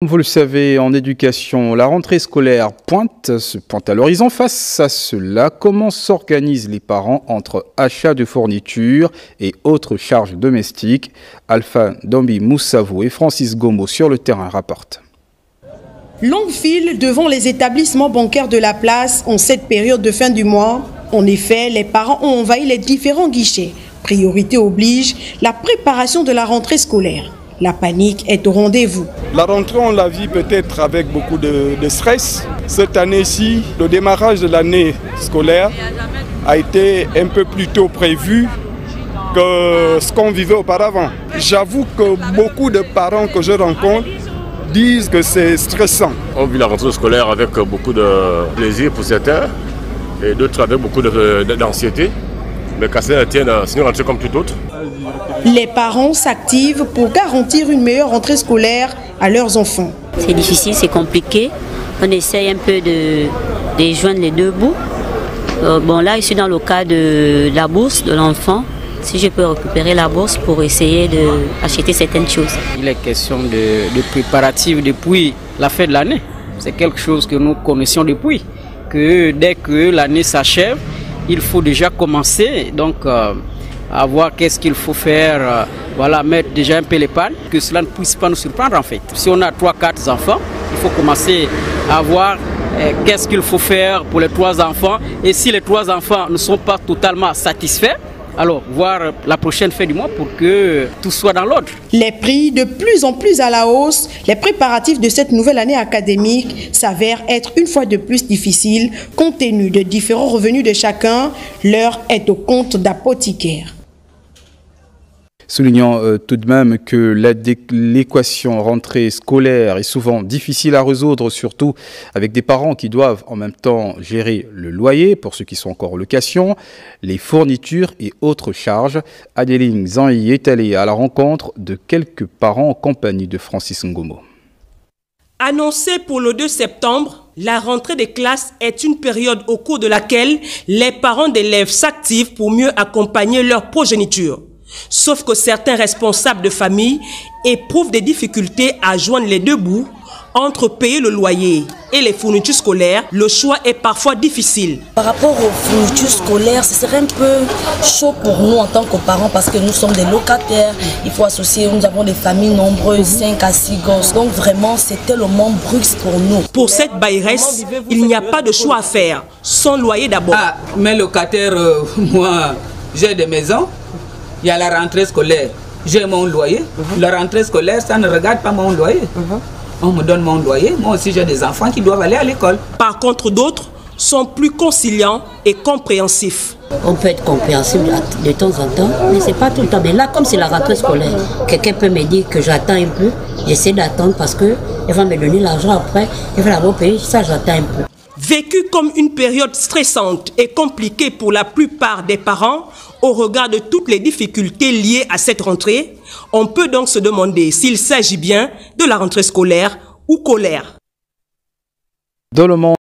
Vous le savez, en éducation, la rentrée scolaire pointe à l'horizon. Face à cela, comment s'organisent les parents entre achat de fournitures et autres charges domestiques? Alpha Dombi Moussavou et Francis Gomo sur le terrain rapportent. Longue file devant les établissements bancaires de la place en cette période de fin du mois. En effet, les parents ont envahi les différents guichets. Priorité oblige, la préparation de la rentrée scolaire. La panique est au rendez-vous. La rentrée, on la vit peut-être avec beaucoup de stress. Cette année-ci, le démarrage de l'année scolaire a été un peu plus tôt prévu que ce qu'on vivait auparavant. J'avoue que beaucoup de parents que je rencontre disent que c'est stressant. On vit la rentrée scolaire avec beaucoup de plaisir pour certains et d'autres avec beaucoup d'anxiété. Mais qu'à cela tienne, c'est une rentrée comme toute autre. Les parents s'activent pour garantir une meilleure rentrée scolaire à leurs enfants. C'est difficile, c'est compliqué. On essaye un peu de joindre les deux bouts. Bon, là, je suis dans le cas de la bourse de l'enfant. Si je peux récupérer la bourse pour essayer d'acheter certaines choses. Il est question de préparatifs depuis la fin de l'année. C'est quelque chose que nous connaissions depuis. Que dès que l'année s'achève, il faut déjà commencer à voir qu'est-ce qu'il faut faire, mettre déjà un peu les pannes, que cela ne puisse pas nous surprendre en fait. Si on a 3-4 enfants, il faut commencer à voir qu'est-ce qu'il faut faire pour les 3 enfants. Et si les 3 enfants ne sont pas totalement satisfaits, alors voir la prochaine fin du mois pour que tout soit dans l'ordre. Les prix de plus en plus à la hausse, les préparatifs de cette nouvelle année académique s'avèrent être une fois de plus difficiles compte tenu de différents revenus de chacun. L'heure est au compte d'apothicaire. Soulignant tout de même que l'équation rentrée scolaire est souvent difficile à résoudre, surtout avec des parents qui doivent en même temps gérer le loyer, pour ceux qui sont encore en location, les fournitures et autres charges. Adeline Zanhi est allée à la rencontre de quelques parents en compagnie de Francis Ngomo. Annoncée pour le 2 septembre, la rentrée des classes est une période au cours de laquelle les parents d'élèves s'activent pour mieux accompagner leur progéniture. Sauf que certains responsables de famille éprouvent des difficultés à joindre les deux bouts. Entre payer le loyer et les fournitures scolaires, le choix est parfois difficile. Par rapport aux fournitures scolaires, ce serait un peu chaud pour nous en tant que parents parce que nous sommes des locataires. Il faut associer, nous avons des familles nombreuses, 5 à 6 gosses. Donc vraiment, c'est tellement brusque pour nous. Pour cette bailleresse, il n'y a pas de choix à faire. Son loyer d'abord. Mes locataires, moi, j'ai des maisons. Il y a la rentrée scolaire, j'ai mon loyer. La rentrée scolaire, ça ne regarde pas mon loyer. On me donne mon loyer. Moi aussi, j'ai des enfants qui doivent aller à l'école. Par contre, d'autres sont plus conciliants et compréhensifs. On peut être compréhensible de temps en temps, mais ce n'est pas tout le temps. Mais là, comme c'est la rentrée scolaire, quelqu'un peut me dire que j'attends un peu. J'essaie d'attendre parce qu'elle va me donner l'argent après. Elle va l'avoir payé, ça j'attends un peu. Vécu comme une période stressante et compliquée pour la plupart des parents, au regard de toutes les difficultés liées à cette rentrée, on peut donc se demander s'il s'agit bien de la rentrée scolaire ou colère. Dans le monde